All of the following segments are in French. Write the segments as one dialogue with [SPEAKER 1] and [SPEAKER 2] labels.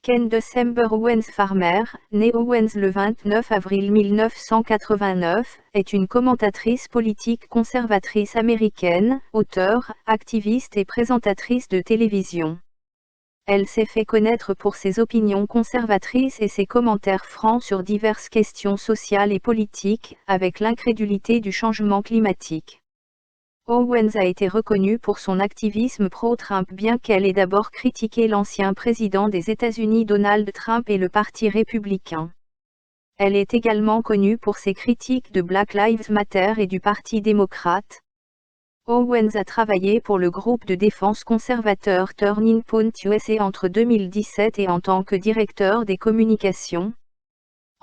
[SPEAKER 1] Ken December Owens Farmer, née Owens le 29 avril 1989, est une commentatrice politique conservatrice américaine, auteure, activiste et présentatrice de télévision. Elle s'est fait connaître pour ses opinions conservatrices et ses commentaires francs sur diverses questions sociales et politiques, avec l'incrédulité du changement climatique. Owens a été reconnue pour son activisme pro-Trump bien qu'elle ait d'abord critiqué l'ancien président des États-Unis Donald Trump et le Parti républicain. Elle est également connue pour ses critiques de Black Lives Matter et du Parti démocrate. Owens a travaillé pour le groupe de défense conservateur Turning Point USA entre 2017 et en tant que directeur des communications.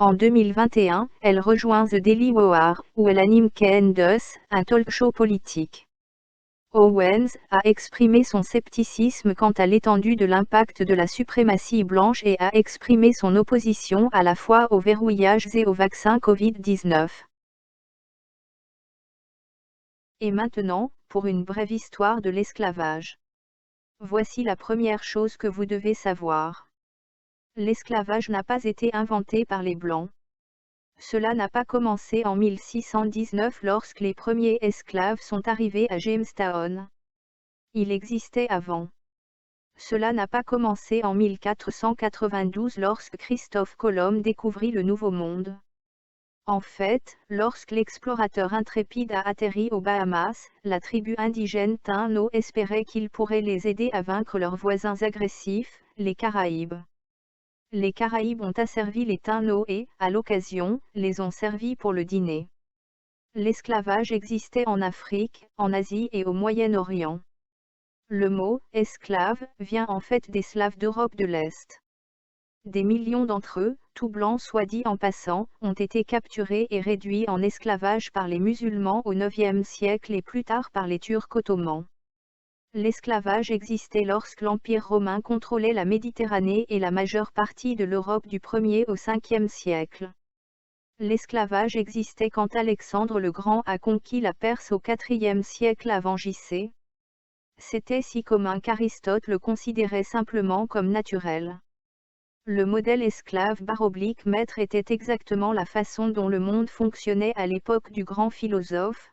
[SPEAKER 1] En 2021, elle rejoint The Daily Wire, où elle anime Candace, un talk-show politique. Owens a exprimé son scepticisme quant à l'étendue de l'impact de la suprématie blanche et a exprimé son opposition à la fois au verrouillage et au vaccin Covid-19. Et maintenant, pour une brève histoire de l'esclavage. Voici la première chose que vous devez savoir. L'esclavage n'a pas été inventé par les Blancs. Cela n'a pas commencé en 1619 lorsque les premiers esclaves sont arrivés à Jamestown. Il existait avant. Cela n'a pas commencé en 1492 lorsque Christophe Colomb découvrit le Nouveau Monde. En fait, lorsque l'explorateur intrépide a atterri aux Bahamas, la tribu indigène Taino espérait qu'il pourrait les aider à vaincre leurs voisins agressifs, les Caraïbes. Les Caraïbes ont asservi les Taino et, à l'occasion, les ont servis pour le dîner. L'esclavage existait en Afrique, en Asie et au Moyen-Orient. Le mot « esclave » vient en fait des Slaves d'Europe de l'Est. Des millions d'entre eux, tout blancs soit dit en passant, ont été capturés et réduits en esclavage par les musulmans au IXe siècle et plus tard par les Turcs ottomans. L'esclavage existait lorsque l'Empire romain contrôlait la Méditerranée et la majeure partie de l'Europe du 1er au 5e siècle. L'esclavage existait quand Alexandre le Grand a conquis la Perse au IVe siècle avant J.C. C'était si commun qu'Aristote le considérait simplement comme naturel. Le modèle esclave/maître était exactement la façon dont le monde fonctionnait à l'époque du grand philosophe.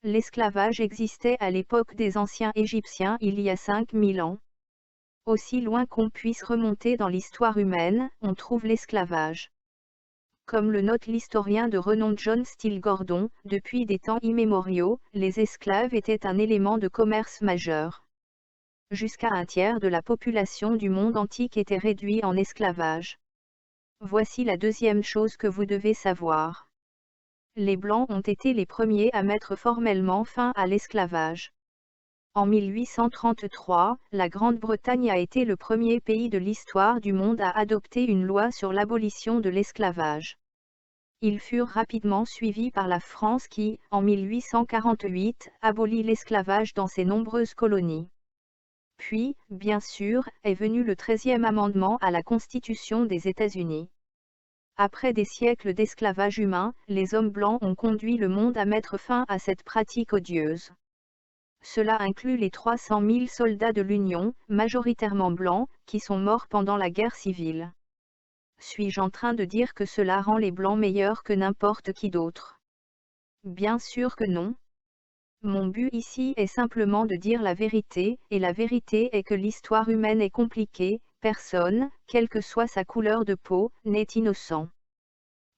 [SPEAKER 1] L'esclavage existait à l'époque des anciens Égyptiens il y a 5000 ans. Aussi loin qu'on puisse remonter dans l'histoire humaine, on trouve l'esclavage. Comme le note l'historien de renom John Steele Gordon, depuis des temps immémoriaux, les esclaves étaient un élément de commerce majeur. Jusqu'à un tiers de la population du monde antique était réduit en esclavage. Voici la deuxième chose que vous devez savoir. Les Blancs ont été les premiers à mettre formellement fin à l'esclavage. En 1833, la Grande-Bretagne a été le premier pays de l'histoire du monde à adopter une loi sur l'abolition de l'esclavage. Ils furent rapidement suivis par la France qui, en 1848, abolit l'esclavage dans ses nombreuses colonies. Puis, bien sûr, est venu le 13e amendement à la Constitution des États-Unis. Après des siècles d'esclavage humain, les hommes blancs ont conduit le monde à mettre fin à cette pratique odieuse. Cela inclut les 300 000 soldats de l'Union, majoritairement blancs, qui sont morts pendant la guerre civile. Suis-je en train de dire que cela rend les blancs meilleurs que n'importe qui d'autre? Bien sûr que non. Mon but ici est simplement de dire la vérité, et la vérité est que l'histoire humaine est compliquée, personne, quelle que soit sa couleur de peau, n'est innocent.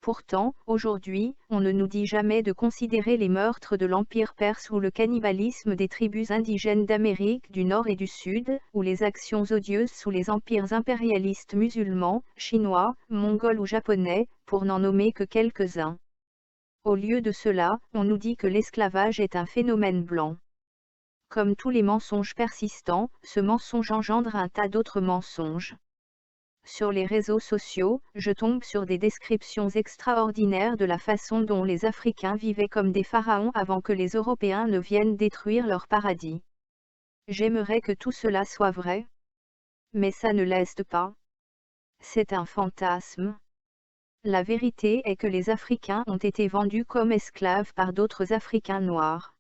[SPEAKER 1] Pourtant, aujourd'hui, on ne nous dit jamais de considérer les meurtres de l'Empire perse ou le cannibalisme des tribus indigènes d'Amérique du Nord et du Sud, ou les actions odieuses sous les empires impérialistes musulmans, chinois, mongols ou japonais, pour n'en nommer que quelques-uns. Au lieu de cela, on nous dit que l'esclavage est un phénomène blanc. Comme tous les mensonges persistants, ce mensonge engendre un tas d'autres mensonges. Sur les réseaux sociaux, je tombe sur des descriptions extraordinaires de la façon dont les Africains vivaient comme des pharaons avant que les Européens ne viennent détruire leur paradis. J'aimerais que tout cela soit vrai. Mais ça ne l'est pas. C'est un fantasme. La vérité est que les Africains ont été vendus comme esclaves par d'autres Africains noirs.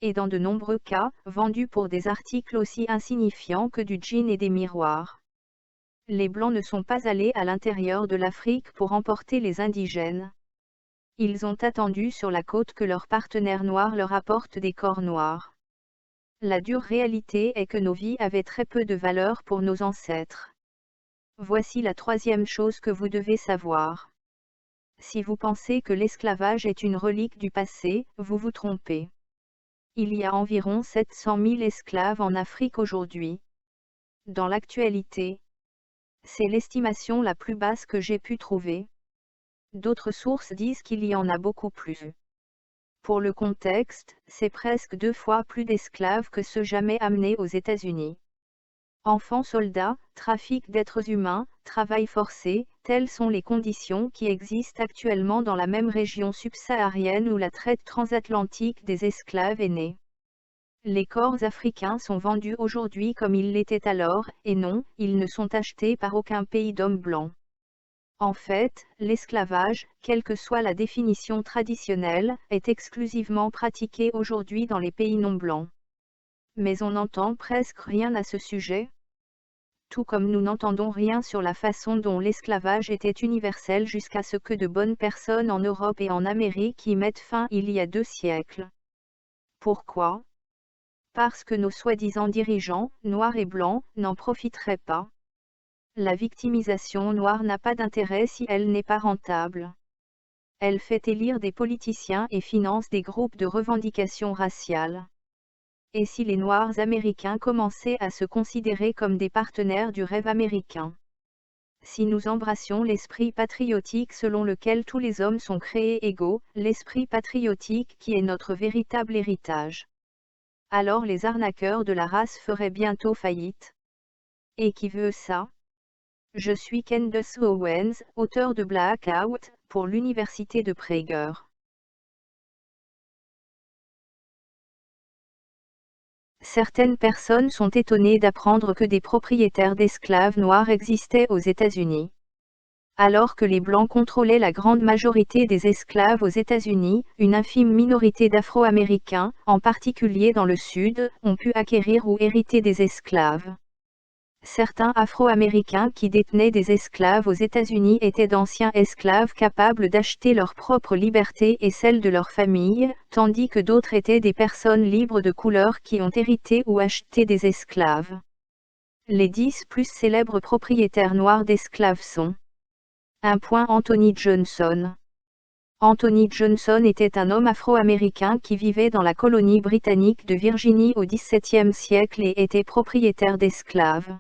[SPEAKER 1] Et dans de nombreux cas, vendus pour des articles aussi insignifiants que du jean et des miroirs. Les Blancs ne sont pas allés à l'intérieur de l'Afrique pour emporter les indigènes. Ils ont attendu sur la côte que leurs partenaires noirs leur apportent des corps noirs. La dure réalité est que nos vies avaient très peu de valeur pour nos ancêtres. Voici la troisième chose que vous devez savoir. Si vous pensez que l'esclavage est une relique du passé, vous vous trompez. Il y a environ 700 000 esclaves en Afrique aujourd'hui. Dans l'actualité, c'est l'estimation la plus basse que j'ai pu trouver. D'autres sources disent qu'il y en a beaucoup plus. Pour le contexte, c'est presque 2 fois plus d'esclaves que ceux jamais amenés aux États-Unis. Enfants soldats, trafic d'êtres humains, travail forcé, telles sont les conditions qui existent actuellement dans la même région subsaharienne où la traite transatlantique des esclaves est née. Les corps africains sont vendus aujourd'hui comme ils l'étaient alors, et non, ils ne sont achetés par aucun pays d'hommes blancs. En fait, l'esclavage, quelle que soit la définition traditionnelle, est exclusivement pratiqué aujourd'hui dans les pays non blancs. Mais on n'entend presque rien à ce sujet. Tout comme nous n'entendons rien sur la façon dont l'esclavage était universel jusqu'à ce que de bonnes personnes en Europe et en Amérique y mettent fin il y a 2 siècles. Pourquoi ? Parce que nos soi-disant dirigeants, noirs et blancs, n'en profiteraient pas. La victimisation noire n'a pas d'intérêt si elle n'est pas rentable. Elle fait élire des politiciens et finance des groupes de revendication raciale. Et si les Noirs américains commençaient à se considérer comme des partenaires du rêve américain? Si nous embrassions l'esprit patriotique selon lequel tous les hommes sont créés égaux, l'esprit patriotique qui est notre véritable héritage, alors les arnaqueurs de la race feraient bientôt faillite. Et qui veut ça? Je suis Candace Owens, auteur de Blackout, pour l'Université de Prager. Certaines personnes sont étonnées d'apprendre que des propriétaires d'esclaves noirs existaient aux États-Unis. Alors que les Blancs contrôlaient la grande majorité des esclaves aux États-Unis, une infime minorité d'Afro-Américains, en particulier dans le Sud, ont pu acquérir ou hériter des esclaves. Certains Afro-Américains qui détenaient des esclaves aux États-Unis étaient d'anciens esclaves capables d'acheter leur propre liberté et celle de leur famille, tandis que d'autres étaient des personnes libres de couleur qui ont hérité ou acheté des esclaves. Les 10 plus célèbres propriétaires noirs d'esclaves sont 1. Anthony Johnson. Anthony Johnson était un homme afro-américain qui vivait dans la colonie britannique de Virginie au XVIIe siècle et était propriétaire d'esclaves.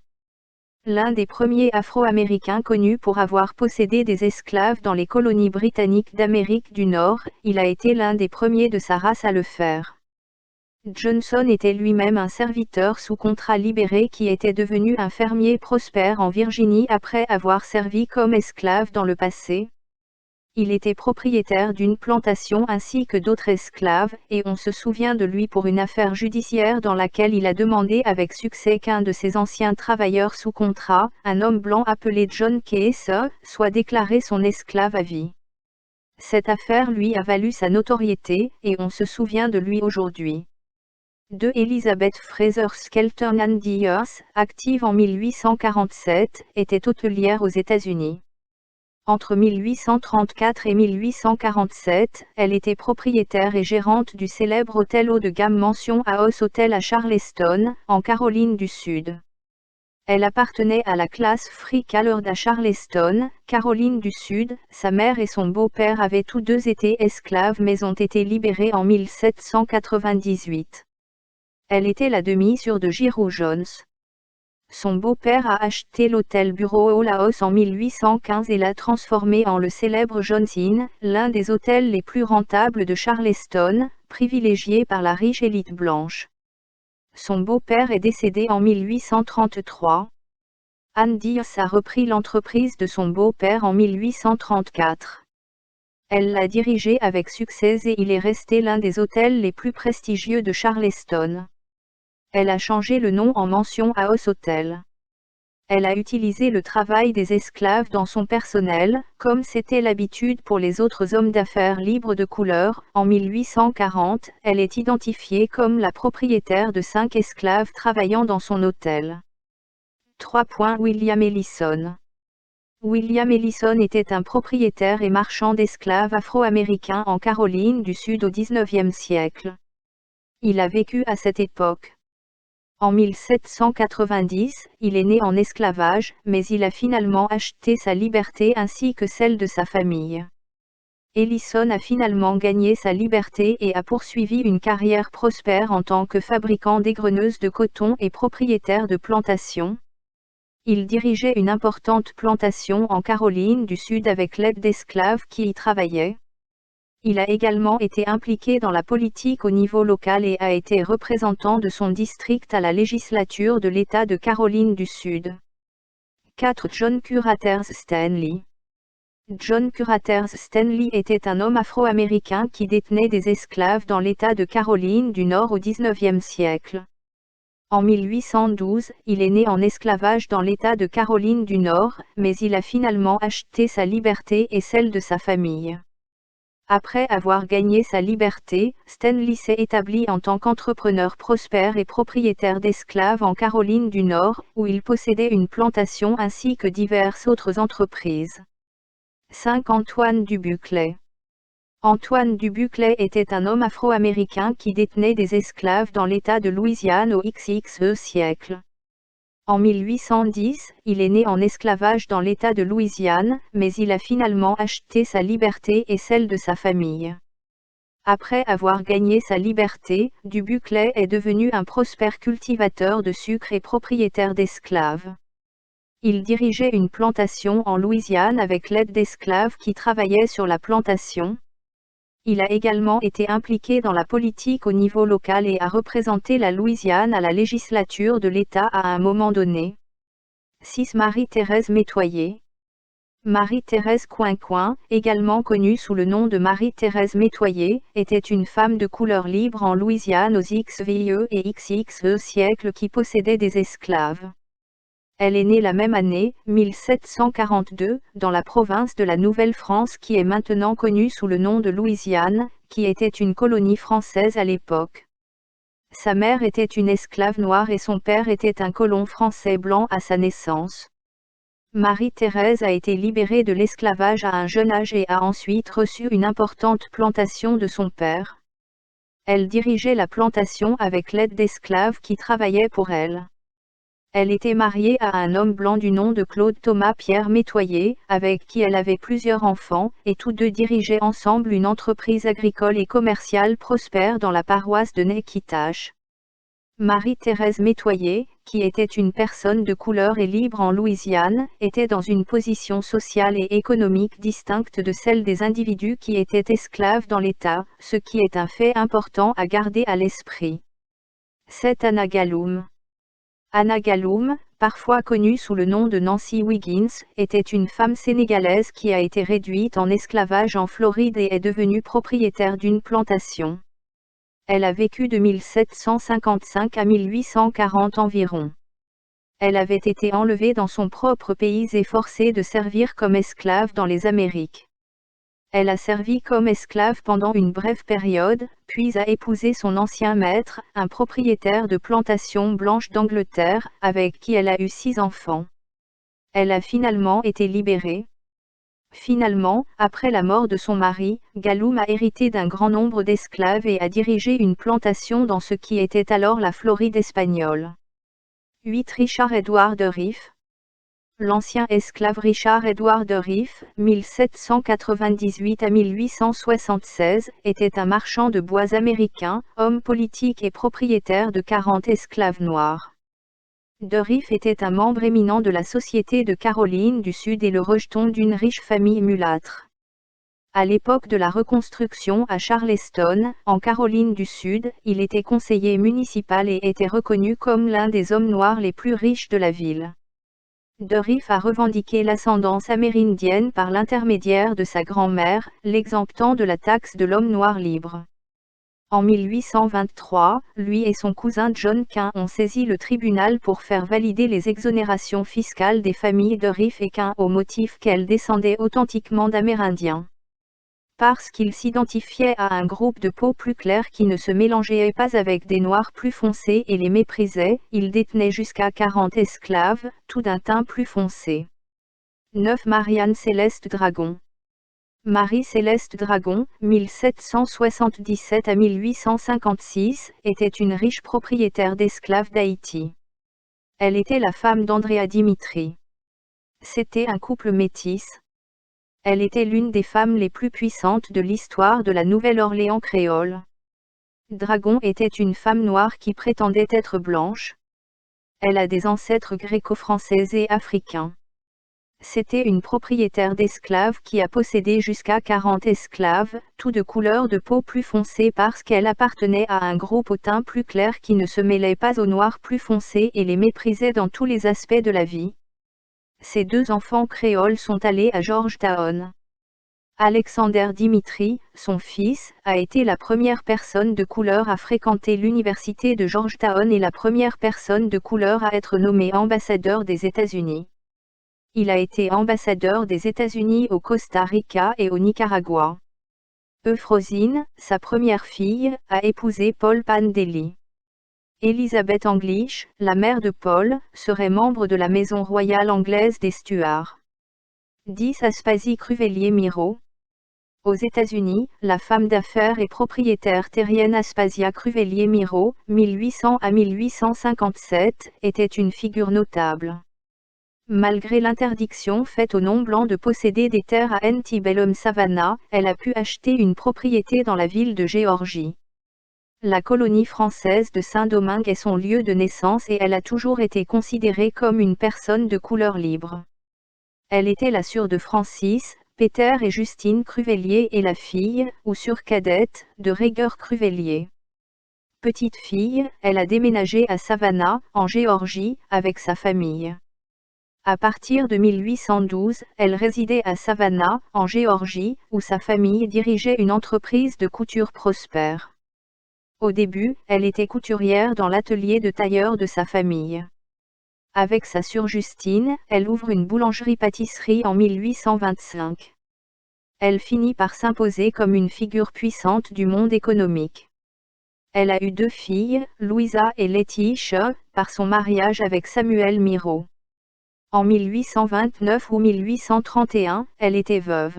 [SPEAKER 1] L'un des premiers Afro-Américains connus pour avoir possédé des esclaves dans les colonies britanniques d'Amérique du Nord, il a été l'un des premiers de sa race à le faire. Johnson était lui-même un serviteur sous contrat libéré qui était devenu un fermier prospère en Virginie après avoir servi comme esclave dans le passé. Il était propriétaire d'une plantation ainsi que d'autres esclaves, et on se souvient de lui pour une affaire judiciaire dans laquelle il a demandé avec succès qu'un de ses anciens travailleurs sous contrat, un homme blanc appelé John Case, soit déclaré son esclave à vie. Cette affaire lui a valu sa notoriété, et on se souvient de lui aujourd'hui. 2. Elizabeth Fraser Skelton Andiers, active en 1847, était hôtelière aux États-Unis. Entre 1834 et 1847, elle était propriétaire et gérante du célèbre hôtel haut de gamme Mansion House Hotel à Charleston, en Caroline du Sud. Elle appartenait à la classe free colored à Charleston, Caroline du Sud. Sa mère et son beau-père avaient tous deux été esclaves mais ont été libérés en 1798. Elle était la demi-sœur de Giroux Jones. Son beau-père a acheté l'hôtel Bureau Hall House en 1815 et l'a transformé en le célèbre Jones Inn, l'un des hôtels les plus rentables de Charleston, privilégié par la riche élite blanche. Son beau-père est décédé en 1833. Anne Diaz a repris l'entreprise de son beau-père en 1834. Elle l'a dirigé avec succès et il est resté l'un des hôtels les plus prestigieux de Charleston. Elle a changé le nom en Mansion House Hotel. Elle a utilisé le travail des esclaves dans son personnel, comme c'était l'habitude pour les autres hommes d'affaires libres de couleur. En 1840, elle est identifiée comme la propriétaire de 5 esclaves travaillant dans son hôtel. 3. William Ellison. William Ellison était un propriétaire et marchand d'esclaves afro-américains en Caroline du Sud au XIXe siècle. Il a vécu à cette époque. En 1790, il est né en esclavage, mais il a finalement acheté sa liberté ainsi que celle de sa famille. Ellison a finalement gagné sa liberté et a poursuivi une carrière prospère en tant que fabricant d'égreneuses de coton et propriétaire de plantations. Il dirigeait une importante plantation en Caroline du Sud avec l'aide d'esclaves qui y travaillaient. Il a également été impliqué dans la politique au niveau local et a été représentant de son district à la législature de l'État de Caroline du Sud. 4. John Curraters Stanley. John Curraters Stanley était un homme afro-américain qui détenait des esclaves dans l'État de Caroline du Nord au XIXe siècle. En 1812, il est né en esclavage dans l'État de Caroline du Nord, mais il a finalement acheté sa liberté et celle de sa famille. Après avoir gagné sa liberté, Stanley s'est établi en tant qu'entrepreneur prospère et propriétaire d'esclaves en Caroline du Nord, où il possédait une plantation ainsi que diverses autres entreprises. 5. Antoine Dubuclet. Antoine Dubuclet était un homme afro-américain qui détenait des esclaves dans l'État de Louisiane au XXe siècle. En 1810, il est né en esclavage dans l'État de Louisiane, mais il a finalement acheté sa liberté et celle de sa famille. Après avoir gagné sa liberté, Dubuclet est devenu un prospère cultivateur de sucre et propriétaire d'esclaves. Il dirigeait une plantation en Louisiane avec l'aide d'esclaves qui travaillaient sur la plantation. Il a également été impliqué dans la politique au niveau local et a représenté la Louisiane à la législature de l'État à un moment donné. 6. Marie-Thérèse Métoyer. Marie-Thérèse Coincoin, également connue sous le nom de Marie-Thérèse Métoyer, était une femme de couleur libre en Louisiane aux XVIe et XXe siècles qui possédait des esclaves. Elle est née la même année, 1742, dans la province de la Nouvelle-France qui est maintenant connue sous le nom de Louisiane, qui était une colonie française à l'époque. Sa mère était une esclave noire et son père était un colon français blanc à sa naissance. Marie-Thérèse a été libérée de l'esclavage à un jeune âge et a ensuite reçu une importante plantation de son père. Elle dirigeait la plantation avec l'aide d'esclaves qui travaillaient pour elle. Elle était mariée à un homme blanc du nom de Claude Thomas Pierre Métoyer, avec qui elle avait plusieurs enfants, et tous deux dirigeaient ensemble une entreprise agricole et commerciale prospère dans la paroisse de Néquitache. Marie-Thérèse Métoyer, qui était une personne de couleur et libre en Louisiane, était dans une position sociale et économique distincte de celle des individus qui étaient esclaves dans l'État, ce qui est un fait important à garder à l'esprit. 7. Anna Galloum. Anna Galloum, parfois connue sous le nom de Nancy Wiggins, était une femme sénégalaise qui a été réduite en esclavage en Floride et est devenue propriétaire d'une plantation. Elle a vécu de 1755 à 1840 environ. Elle avait été enlevée dans son propre pays et forcée de servir comme esclave dans les Amériques. Elle a servi comme esclave pendant une brève période, puis a épousé son ancien maître, un propriétaire de plantation blanche d'Angleterre, avec qui elle a eu 6 enfants. Elle a finalement été libérée. Finalement, après la mort de son mari, Galloum a hérité d'un grand nombre d'esclaves et a dirigé une plantation dans ce qui était alors la Floride espagnole. 8. Richard Edward Riff. L'ancien esclave Richard Edward Riff, 1798 à 1876, était un marchand de bois américain, homme politique et propriétaire de 40 esclaves noirs. De Riff était un membre éminent de la Société de Caroline du Sud et le rejeton d'une riche famille mulâtre. À l'époque de la reconstruction à Charleston, en Caroline du Sud, il était conseiller municipal et était reconnu comme l'un des hommes noirs les plus riches de la ville. De Riff a revendiqué l'ascendance amérindienne par l'intermédiaire de sa grand-mère, l'exemptant de la taxe de l'homme noir libre. En 1823, lui et son cousin John Quin ont saisi le tribunal pour faire valider les exonérations fiscales des familles de Riff et Quin au motif qu'elles descendaient authentiquement d'Amérindiens. Parce qu'il s'identifiait à un groupe de peau plus claire qui ne se mélangeait pas avec des noirs plus foncés et les méprisait, il détenait jusqu'à 40 esclaves, tout d'un teint plus foncé. 9. Marianne Céleste Dragon. Marie-Céleste Dragon, 1777 à 1856, était une riche propriétaire d'esclaves d'Haïti. Elle était la femme d'Andrea Dimitri. C'était un couple métis. Elle était l'une des femmes les plus puissantes de l'histoire de la Nouvelle-Orléans créole. Dragon était une femme noire qui prétendait être blanche. Elle a des ancêtres gréco-français et africains. C'était une propriétaire d'esclaves qui a possédé jusqu'à 40 esclaves, tous de couleur de peau plus foncée parce qu'elle appartenait à un groupe au teint plus clair qui ne se mêlait pas aux noirs plus foncés et les méprisait dans tous les aspects de la vie. Ses 2 enfants créoles sont allés à Georgetown. Alexander Dimitri, son fils, a été la première personne de couleur à fréquenter l'université de Georgetown et la première personne de couleur à être nommée ambassadeur des États-Unis. Il a été ambassadeur des États-Unis au Costa Rica et au Nicaragua. Euphrosine, sa première fille, a épousé Paul Pandeli. Elizabeth English, la mère de Paul, serait membre de la maison royale anglaise des Stuarts. 10. Aspasie Cruvellier-Miro. Aux États-Unis, la femme d'affaires et propriétaire terrienne Aspasia Cruvellier-Miro, 1800 à 1857, était une figure notable. Malgré l'interdiction faite aux non-blancs de posséder des terres à Antebellum Savannah, elle a pu acheter une propriété dans la ville de Géorgie. La colonie française de Saint-Domingue est son lieu de naissance et elle a toujours été considérée comme une personne de couleur libre. Elle était la sœur de Francis, Peter et Justine Cruvellier et la fille, ou sœur cadette, de Régeur Cruvellier. Petite fille, elle a déménagé à Savannah, en Géorgie, avec sa famille. À partir de 1812, elle résidait à Savannah, en Géorgie, où sa famille dirigeait une entreprise de couture prospère. Au début, elle était couturière dans l'atelier de tailleur de sa famille. Avec sa sœur Justine, elle ouvre une boulangerie-pâtisserie en 1825. Elle finit par s'imposer comme une figure puissante du monde économique. Elle a eu 2 filles, Louisa et Laetitia, par son mariage avec Samuel Miro. En 1829 ou 1831, elle était veuve.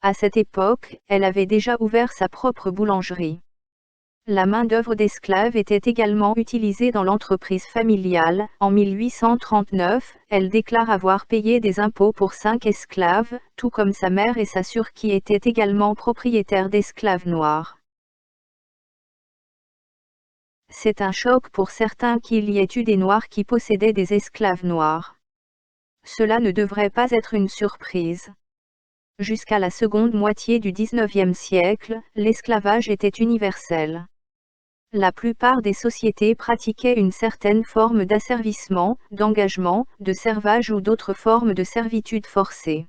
[SPEAKER 1] À cette époque, elle avait déjà ouvert sa propre boulangerie. La main-d'œuvre d'esclaves était également utilisée dans l'entreprise familiale. En 1839, elle déclare avoir payé des impôts pour 5 esclaves, tout comme sa mère et sa sœur qui étaient également propriétaires d'esclaves noirs. C'est un choc pour certains qu'il y ait eu des Noirs qui possédaient des esclaves noirs. Cela ne devrait pas être une surprise. Jusqu'à la seconde moitié du XIXe siècle, l'esclavage était universel. La plupart des sociétés pratiquaient une certaine forme d'asservissement, d'engagement, de servage ou d'autres formes de servitude forcée.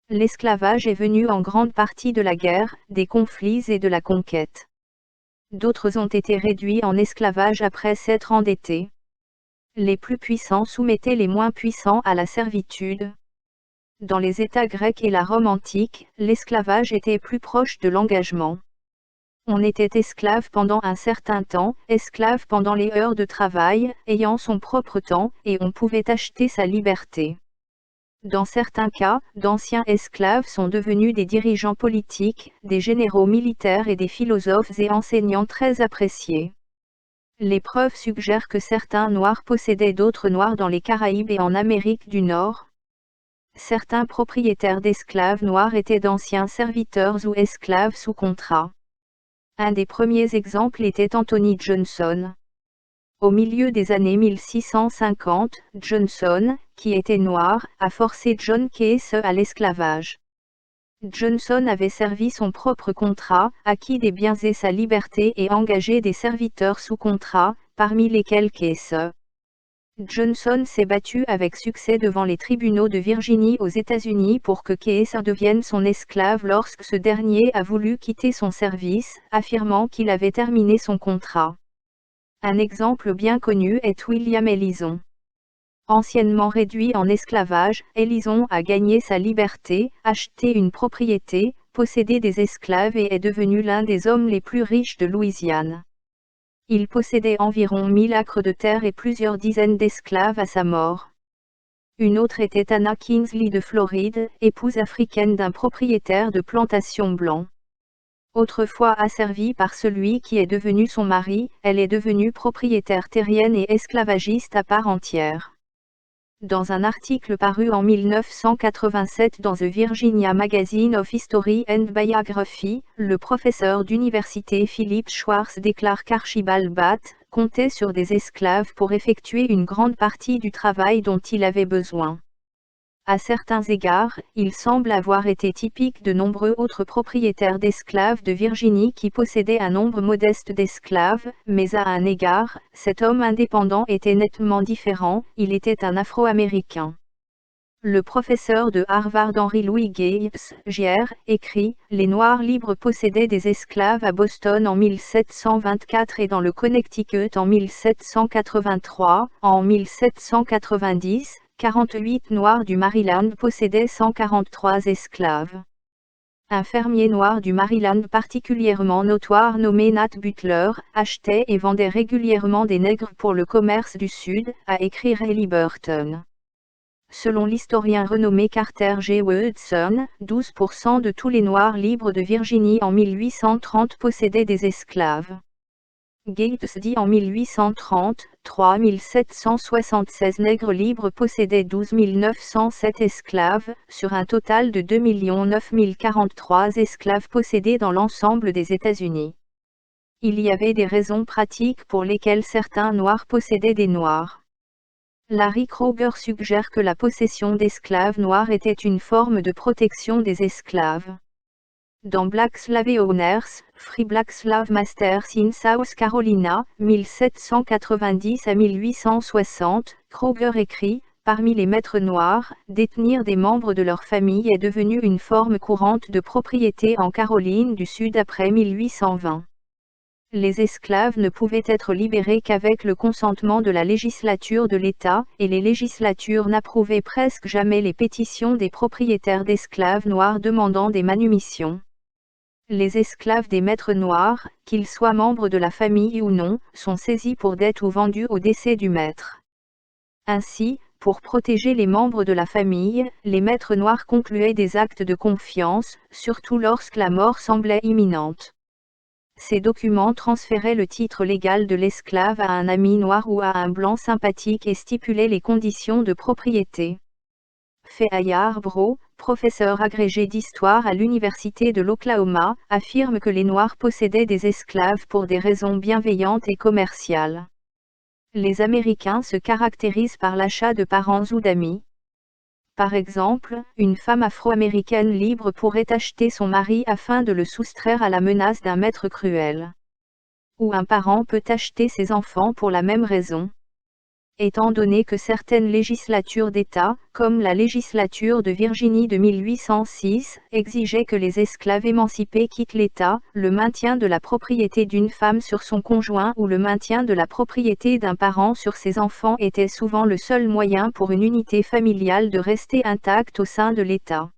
[SPEAKER 1] L'esclavage est venu en grande partie de la guerre, des conflits et de la conquête. D'autres ont été réduits en esclavage après s'être endettés. Les plus puissants soumettaient les moins puissants à la servitude. Dans les États grecs et la Rome antique, l'esclavage était plus proche de l'engagement. On était esclave pendant un certain temps, esclave pendant les heures de travail, ayant son propre temps, et on pouvait acheter sa liberté. Dans certains cas, d'anciens esclaves sont devenus des dirigeants politiques, des généraux militaires et des philosophes et enseignants très appréciés. Les preuves suggèrent que certains Noirs possédaient d'autres Noirs dans les Caraïbes et en Amérique du Nord. Certains propriétaires d'esclaves noirs étaient d'anciens serviteurs ou esclaves sous contrat. Un des premiers exemples était Anthony Johnson. Au milieu des années 1650, Johnson, qui était noir, a forcé John Case à l'esclavage. Johnson avait servi son propre contrat, acquis des biens et sa liberté et engagé des serviteurs sous contrat, parmi lesquels Case. Johnson s'est battu avec succès devant les tribunaux de Virginie aux États-Unis pour que Case devienne son esclave lorsque ce dernier a voulu quitter son service, affirmant qu'il avait terminé son contrat. Un exemple bien connu est William Ellison. Anciennement réduit en esclavage, Ellison a gagné sa liberté, acheté une propriété, possédait des esclaves et est devenu l'un des hommes les plus riches de Louisiane. Il possédait environ 1000 acres de terre et plusieurs dizaines d'esclaves à sa mort. Une autre était Anna Kingsley de Floride, épouse africaine d'un propriétaire de plantation blanc. Autrefois asservie par celui qui est devenu son mari, elle est devenue propriétaire terrienne et esclavagiste à part entière. Dans un article paru en 1987 dans The Virginia Magazine of History and Biography, le professeur d'université Philip Schwartz déclare qu'Archibald Bath comptait sur des esclaves pour effectuer une grande partie du travail dont il avait besoin. À certains égards, il semble avoir été typique de nombreux autres propriétaires d'esclaves de Virginie qui possédaient un nombre modeste d'esclaves, mais à un égard, cet homme indépendant était nettement différent, il était un Afro-Américain. Le professeur de Harvard Henry Louis Gibbs, Jr., écrit « Les Noirs libres possédaient des esclaves à Boston en 1724 et dans le Connecticut en 1783, en 1790, 48 Noirs du Maryland possédaient 143 esclaves. » Un fermier noir du Maryland particulièrement notoire nommé Nat Butler, achetait et vendait régulièrement des nègres pour le commerce du Sud, a écrit Ray Burton. Selon l'historien renommé Carter G. Woodson, 12% de tous les Noirs libres de Virginie en 1830 possédaient des esclaves. Gibbs dit en 1830, 3776 nègres libres possédaient 12 907 esclaves, sur un total de 2 9 043 esclaves possédés dans l'ensemble des États-Unis. Il y avait des raisons pratiques pour lesquelles certains Noirs possédaient des Noirs. Larry Kroger suggère que la possession d'esclaves noirs était une forme de protection des esclaves. Dans Black Slave Owners, Free Black Slave Masters in South Carolina, 1790 à 1860, Kroger écrit « Parmi les maîtres noirs, détenir des membres de leur famille est devenu une forme courante de propriété en Caroline du Sud après 1820. Les esclaves ne pouvaient être libérés qu'avec le consentement de la législature de l'État, et les législatures n'approuvaient presque jamais les pétitions des propriétaires d'esclaves noirs demandant des manumissions. Les esclaves des maîtres noirs, qu'ils soient membres de la famille ou non, sont saisis pour dette ou vendus au décès du maître. Ainsi, pour protéger les membres de la famille, les maîtres noirs concluaient des actes de confiance, surtout lorsque la mort semblait imminente. Ces documents transféraient le titre légal de l'esclave à un ami noir ou à un blanc sympathique et stipulaient les conditions de propriété. Faye Yarbrough, professeur agrégé d'histoire à l'Université de l'Oklahoma, affirme que les Noirs possédaient des esclaves pour des raisons bienveillantes et commerciales. Les Américains se caractérisent par l'achat de parents ou d'amis. Par exemple, une femme afro-américaine libre pourrait acheter son mari afin de le soustraire à la menace d'un maître cruel. Ou un parent peut acheter ses enfants pour la même raison. Étant donné que certaines législatures d'État, comme la législature de Virginie de 1806, exigeaient que les esclaves émancipés quittent l'État, le maintien de la propriété d'une femme sur son conjoint ou le maintien de la propriété d'un parent sur ses enfants était souvent le seul moyen pour une unité familiale de rester intacte au sein de l'État.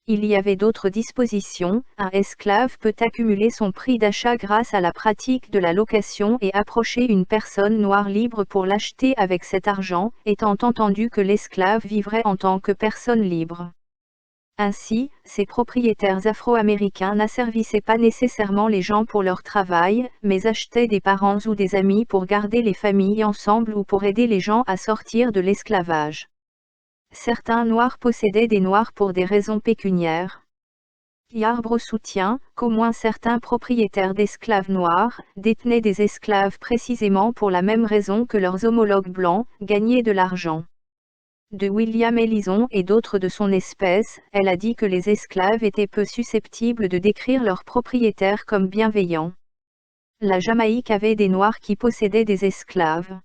[SPEAKER 1] Il y avait d'autres dispositions, un esclave peut accumuler son prix d'achat grâce à la pratique de la location et approcher une personne noire libre pour l'acheter avec cet argent, étant entendu que l'esclave vivrait en tant que personne libre. Ainsi, ces propriétaires afro-américains n'asservissaient pas nécessairement les gens pour leur travail, mais achetaient des parents ou des amis pour garder les familles ensemble ou pour aider les gens à sortir de l'esclavage. Certains Noirs possédaient des Noirs pour des raisons pécuniaires. Yarbrough soutient qu'au moins certains propriétaires d'esclaves noirs détenaient des esclaves précisément pour la même raison que leurs homologues blancs, gagner de l'argent. De William Ellison et d'autres de son espèce, elle a dit que les esclaves étaient peu susceptibles de décrire leurs propriétaires comme bienveillants. La Jamaïque avait des Noirs qui possédaient des esclaves.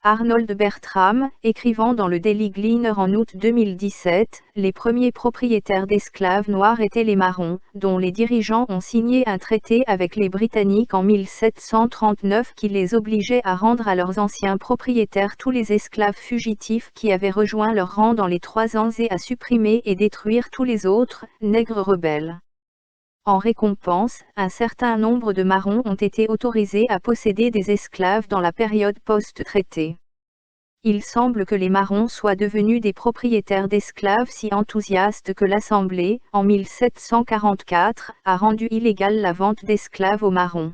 [SPEAKER 1] Arnold Bertram, écrivant dans le Daily Gleaner en août 2017, les premiers propriétaires d'esclaves noirs étaient les Marrons, dont les dirigeants ont signé un traité avec les Britanniques en 1739 qui les obligeait à rendre à leurs anciens propriétaires tous les esclaves fugitifs qui avaient rejoint leur rang dans les 3 ans et à supprimer et détruire tous les autres, nègres rebelles. En récompense, un certain nombre de marrons ont été autorisés à posséder des esclaves dans la période post-traité. Il semble que les marrons soient devenus des propriétaires d'esclaves si enthousiastes que l'Assemblée, en 1744, a rendu illégale la vente d'esclaves aux marrons.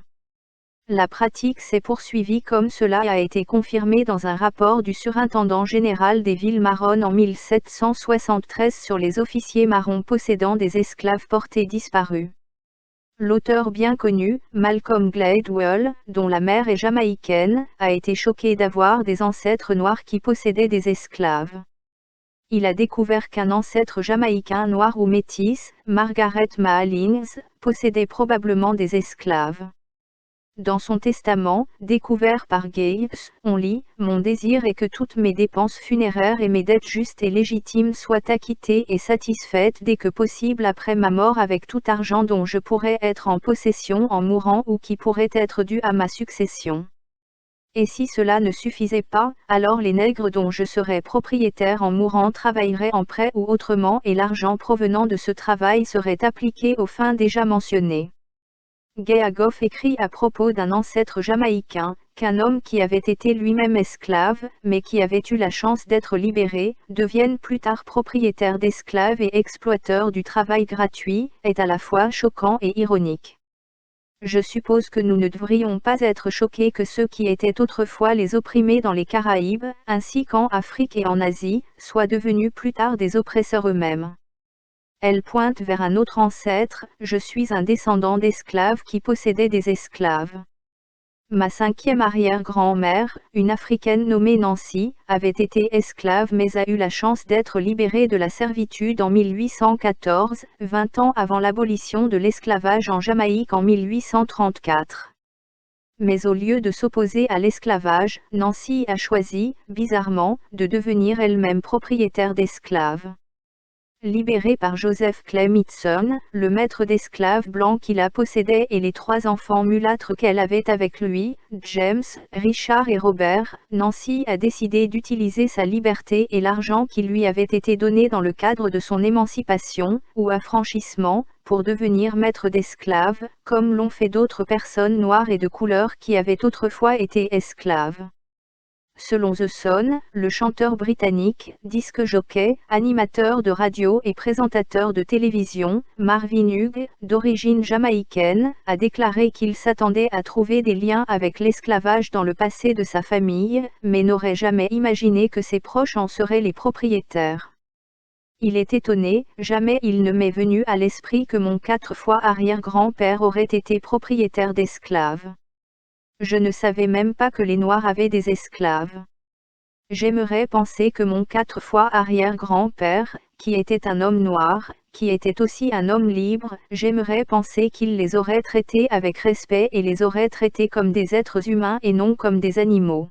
[SPEAKER 1] La pratique s'est poursuivie comme cela a été confirmé dans un rapport du surintendant général des villes marronnes en 1773 sur les officiers marrons possédant des esclaves portés disparus. L'auteur bien connu, Malcolm Gladwell, dont la mère est jamaïcaine, a été choqué d'avoir des ancêtres noirs qui possédaient des esclaves. Il a découvert qu'un ancêtre jamaïcain noir ou métis, Margaret Mahallings, possédait probablement des esclaves. Dans son testament, découvert par Gates, on lit « Mon désir est que toutes mes dépenses funéraires et mes dettes justes et légitimes soient acquittées et satisfaites dès que possible après ma mort avec tout argent dont je pourrais être en possession en mourant ou qui pourrait être dû à ma succession. Et si cela ne suffisait pas, alors les nègres dont je serais propriétaire en mourant travailleraient en prêt ou autrement et l'argent provenant de ce travail serait appliqué aux fins déjà mentionnées. » Gay Agoff écrit à propos d'un ancêtre jamaïcain, qu'un homme qui avait été lui-même esclave, mais qui avait eu la chance d'être libéré, devienne plus tard propriétaire d'esclaves et exploiteur du travail gratuit, est à la fois choquant et ironique. Je suppose que nous ne devrions pas être choqués que ceux qui étaient autrefois les opprimés dans les Caraïbes, ainsi qu'en Afrique et en Asie, soient devenus plus tard des oppresseurs eux-mêmes. Elle pointe vers un autre ancêtre, je suis un descendant d'esclaves qui possédait des esclaves. Ma 5e arrière-grand-mère, une Africaine nommée Nancy, avait été esclave mais a eu la chance d'être libérée de la servitude en 1814, 20 ans avant l'abolition de l'esclavage en Jamaïque en 1834. Mais au lieu de s'opposer à l'esclavage, Nancy a choisi, bizarrement, de devenir elle-même propriétaire d'esclaves. Libérée par Joseph Clay Mitson, le maître d'esclaves blanc qui la possédait et les 3 enfants mulâtres qu'elle avait avec lui, James, Richard et Robert, Nancy a décidé d'utiliser sa liberté et l'argent qui lui avait été donné dans le cadre de son émancipation, ou affranchissement, pour devenir maître d'esclaves, comme l'ont fait d'autres personnes noires et de couleur qui avaient autrefois été esclaves. Selon The Sun, le chanteur britannique, disque jockey, animateur de radio et présentateur de télévision, Marvin Hughes, d'origine jamaïcaine, a déclaré qu'il s'attendait à trouver des liens avec l'esclavage dans le passé de sa famille, mais n'aurait jamais imaginé que ses proches en seraient les propriétaires. Il est étonné, jamais il ne m'est venu à l'esprit que mon 4 fois arrière-grand-père aurait été propriétaire d'esclaves. Je ne savais même pas que les Noirs avaient des esclaves. J'aimerais penser que mon 4 fois arrière-grand-père, qui était un homme noir, qui était aussi un homme libre, j'aimerais penser qu'il les aurait traités avec respect et les aurait traités comme des êtres humains et non comme des animaux.